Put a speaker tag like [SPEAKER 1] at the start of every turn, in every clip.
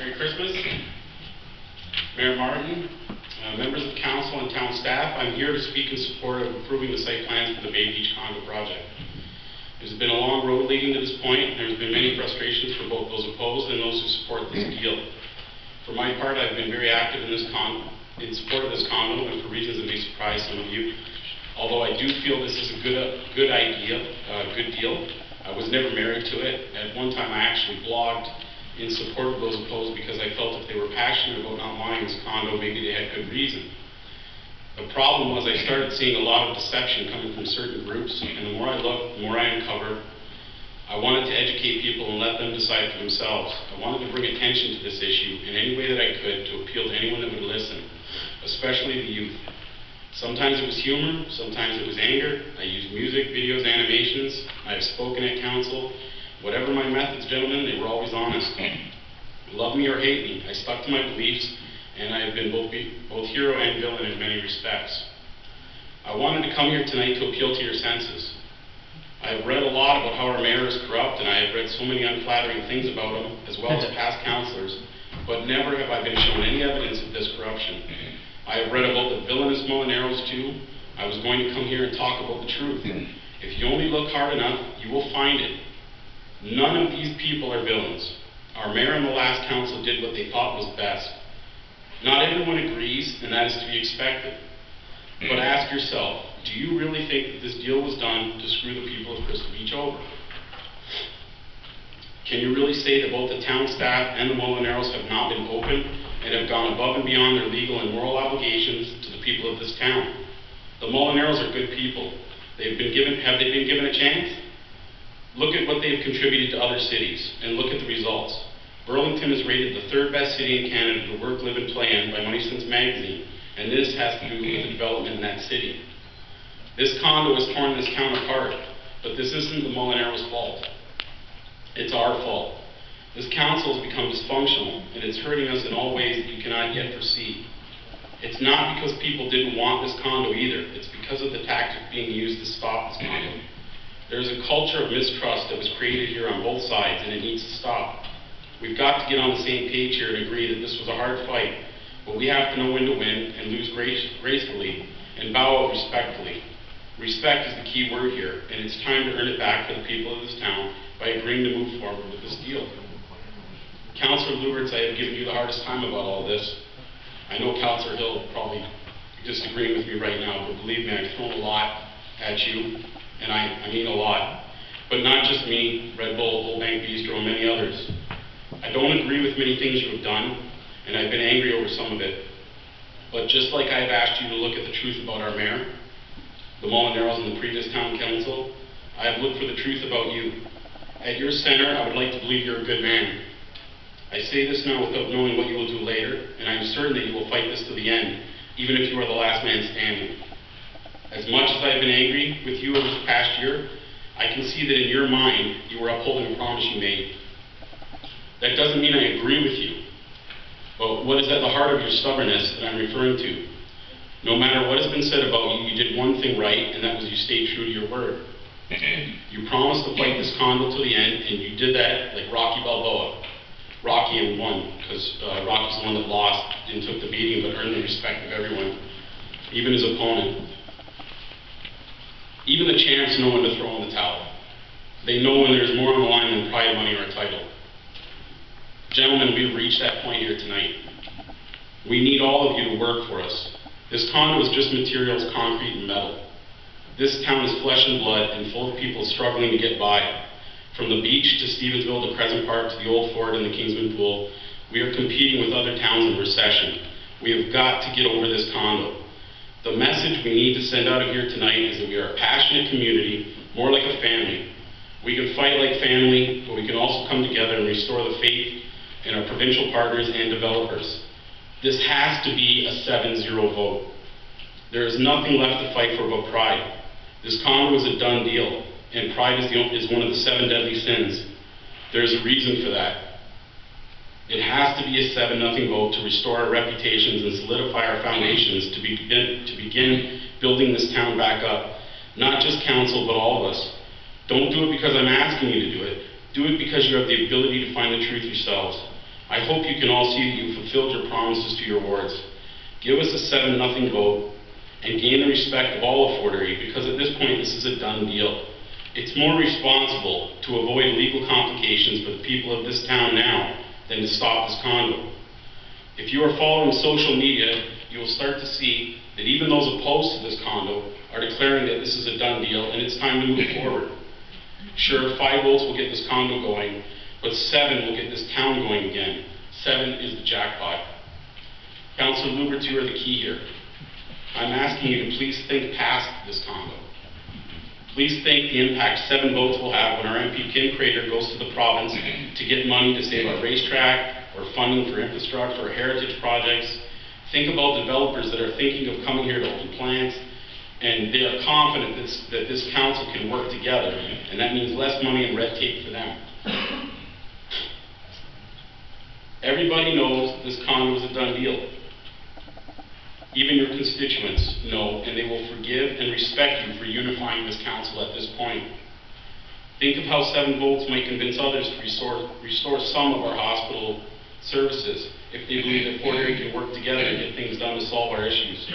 [SPEAKER 1] Merry Christmas. Mayor Martin, members of council and town staff, I'm here to speak in support of approving the site plans for the Bay Beach Condo project. There's been a long road leading to this point, and there's been many frustrations for both those opposed and those who support this deal. For my part, I've been very active in support of this condo, and for reasons that may surprise some of you. Although I do feel this is a good idea, a good deal. I was never married to it. At one time, I actually blogged in support of those opposed because I felt if they were passionate about not wanting this condo, maybe they had good reason. The problem was I started seeing a lot of deception coming from certain groups, and the more I looked, the more I uncovered. I wanted to educate people and let them decide for themselves. I wanted to bring attention to this issue in any way that I could to appeal to anyone that would listen, especially the youth. Sometimes it was humor, sometimes it was anger. I used music, videos, animations. I have spoken at council. Whatever my methods, gentlemen, they were always honest. Love me or hate me, I stuck to my beliefs, and I have been both hero and villain in many respects. I wanted to come here tonight to appeal to your senses. I have read a lot about how our mayor is corrupt, and I have read so many unflattering things about him, as well as past councillors, but never have I been shown any evidence of this corruption. I have read about the villainous Molineros too. I was going to come here and talk about the truth. If you only look hard enough, you will find it. None of these people are villains. Our mayor and the last council did what they thought was best. Not everyone agrees, and that is to be expected. But ask yourself, do you really think that this deal was done to screw the people of Crystal Beach over? Can you really say that both the town staff and the Molineros have not been open and have gone above and beyond their legal and moral obligations to the people of this town? The Molineros are good people. Have they been given a chance? Look at what they've contributed to other cities, and look at the results. Burlington is rated the 3rd best city in Canada to work, live, and play in by Money Sense magazine, and this has to do with the development in that city. This condo has torn this town apart, but this isn't the Molineros' fault. It's our fault. This council has become dysfunctional, and it's hurting us in all ways that you cannot yet foresee. It's not because people didn't want this condo either. It's because of the tactic being used to stop this condo. There's a culture of mistrust that was created here on both sides, and it needs to stop. We've got to get on the same page here and agree that this was a hard fight, but we have to know when to win and lose gracefully and bow out respectfully. Respect is the key word here, and it's time to earn it back for the people of this town by agreeing to move forward with this deal. Councillor Luberts, I have given you the hardest time about all this. I know Councillor Hill probably disagreeing with me right now, but believe me, I've thrown a lot at you, and I mean a lot. But not just me, Red Bull, Old Bank Bistro, and many others. I don't agree with many things you have done, and I've been angry over some of it. But just like I've asked you to look at the truth about our mayor, the Molineros, and the previous town council, I have looked for the truth about you. At your center, I would like to believe you're a good man. I say this now without knowing what you will do later, and I'm certain that you will fight this to the end, even if you are the last man standing. As much as I've been angry with you over this past year, I can see that in your mind, you were upholding a promise you made. That doesn't mean I agree with you, but what is at the heart of your stubbornness that I'm referring to? No matter what has been said about you, you did one thing right, and that was you stayed true to your word. You promised to fight this condo to the end, and you did that like Rocky Balboa. Rocky and won, because Rocky's the one that lost and took the beating, but earned the respect of everyone, even his opponent. Even the champs know when to throw in the towel. They know when there's more on the line than pride, money, or a title. Gentlemen, we've reached that point here tonight. We need all of you to work for us. This condo is just materials, concrete, and metal. This town is flesh and blood and full of people struggling to get by. From the beach to Stevensville to Crescent Park to the Old Fort and the Kingsman Pool, we are competing with other towns in recession. We have got to get over this condo. The message we need to send out of here tonight is that we are a passionate community, more like a family. We can fight like family, but we can also come together and restore the faith in our provincial partners and developers. This has to be a 7-0 vote. There is nothing left to fight for but pride. This condo is a done deal, and pride is one of the 7 deadly sins. There's a reason for that. It has to be a 7-0 vote to restore our reputations and solidify our foundations to begin building this town back up. Not just council, but all of us. Don't do it because I'm asking you to do it. Do it because you have the ability to find the truth yourselves. I hope you can all see that you fulfilled your promises to your wards. Give us a 7-0 vote and gain the respect of all of Fort Erie, because at this point this is a done deal. It's more responsible to avoid legal complications for the people of this town now than to stop this condo. If you are following social media, you will start to see that even those opposed to this condo are declaring that this is a done deal and it's time to move forward. Sure, 5 votes will get this condo going, but 7 will get this town going again. 7 is the jackpot. Councillor Lubert, you are the key here. I'm asking you to please think past this condo. Please think the impact 7 votes will have when our MP Kim Crater goes to the province to get money to save our racetrack or funding for infrastructure or heritage projects. Think about developers that are thinking of coming here to open plants, and they are confident that this council can work together, and that means less money and red tape for them. Everybody knows this condo is a done deal. Even your constituents know, and they will forgive and respect you for unifying this council at this point. Think of how 7 votes might convince others to restore some of our hospital services if they believe that Fort Erie can work together and get things done to solve our issues.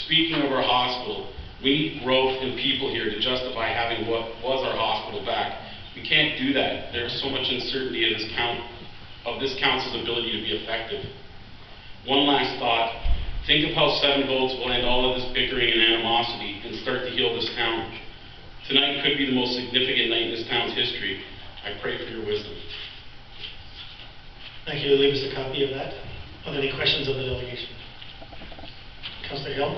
[SPEAKER 1] Speaking of our hospital, we need growth in people here to justify having what was our hospital back. We can't do that. There's so much uncertainty of this council's ability to be effective. One last thought. Think of how 7 votes will end all of this bickering and animosity and start to heal this town. Tonight could be the most significant night in this town's history. I pray for your wisdom.
[SPEAKER 2] Thank you. Leave us a copy of that. Are there any questions of the delegation? Councillor Hill?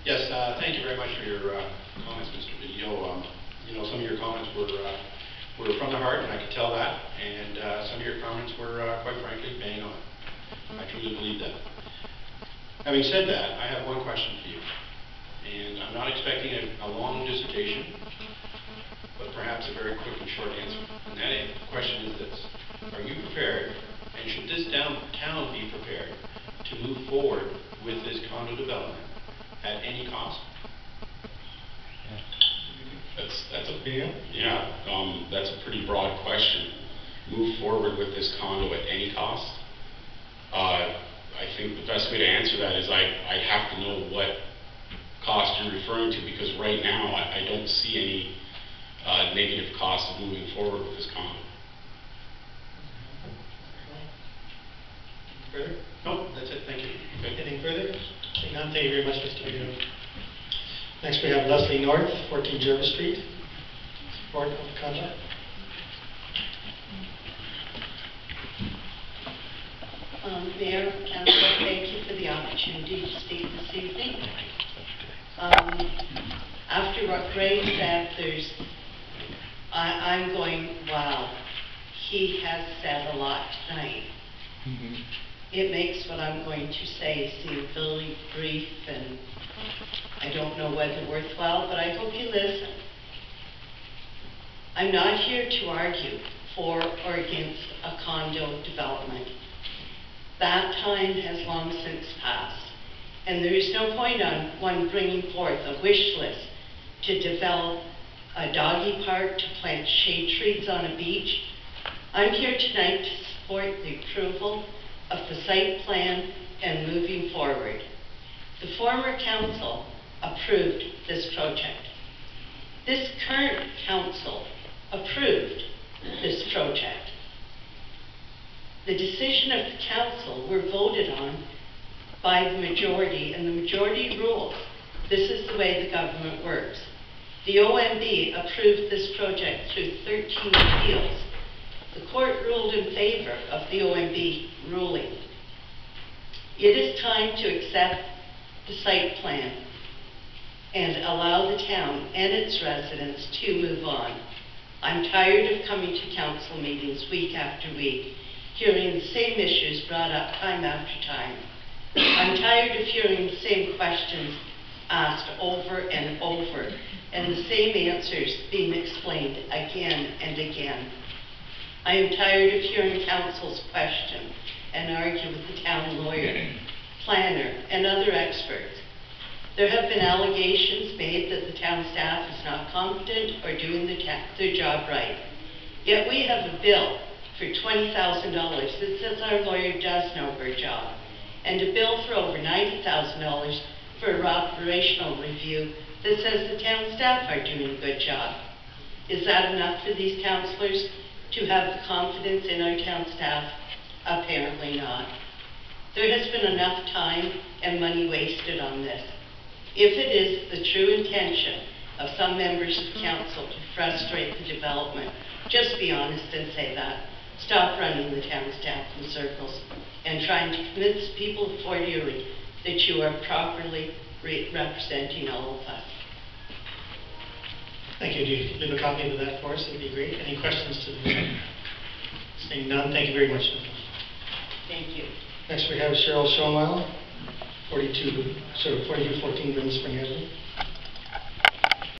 [SPEAKER 3] Yes, thank you very much for your comments, Mr. Video. Some of your comments were from the heart, and I could tell that, and some of your comments were, quite frankly, bang on. I truly believe that. Having said that, I have one question for you, and I'm not expecting a long dissertation, but perhaps a very quick and short answer. And that question is this: are you prepared, and should this town be prepared to move forward with this condo development at any cost?
[SPEAKER 1] That's a pretty broad question. Move forward with this condo at any cost? I think the best way to answer that is I'd have to know what cost you're referring to, because right now I don't see any negative cost of moving forward with this condo.
[SPEAKER 2] Further?
[SPEAKER 3] No, that's it. Thank you.
[SPEAKER 2] Okay. Anything further? Seeing none, thank you very much, Mr. Video. Next we have Lesley North, 14 Jervis Street. Support of the contract.
[SPEAKER 4] Mayor, Council, thank you for the opportunity to speak this evening. After what Gray said, I'm going, wow, he has said a lot tonight. It makes what I'm going to say seem very brief, and I don't know whether worthwhile, but I hope you listen. I'm not here to argue for or against a condo development. That time has long since passed, and there is no point on one bringing forth a wish list to develop a doggy park, to plant shade trees on a beach. I'm here tonight to support the approval of the site plan and moving forward. The former council approved this project. This current council approved this project. The decision of the council were voted on by the majority, and the majority rules. This is the way the government works. The OMB approved this project through 13 appeals. The court ruled in favor of the OMB ruling. It is time to accept the site plan and allow the town and its residents to move on. I'm tired of coming to council meetings week after week, hearing the same issues brought up time after time. I'm tired of hearing the same questions asked over and over, and the same answers being explained again and again. I am tired of hearing councils question and argue with the town lawyer, planner, and other experts. There have been allegations made that the town staff is not competent or doing their job right. Yet we have a bill for $20,000 that says our lawyer does know her job, and a bill for over $90,000 for an operational review that says the town staff are doing a good job. Is that enough for these councillors to have the confidence in our town staff? Apparently not. There has been enough time and money wasted on this. If it is the true intention of some members of council to frustrate the development, just be honest and say that. Stop running the town staff in circles and trying to convince people of Fort Erie that you are properly representing all of us.
[SPEAKER 2] Thank you. Do you leave a copy of that for us? That would be great. Any questions to the Seeing none, thank you very much.
[SPEAKER 4] Thank you.
[SPEAKER 2] Next we have Cheryl Schomile, 4214 Green Spring Avenue.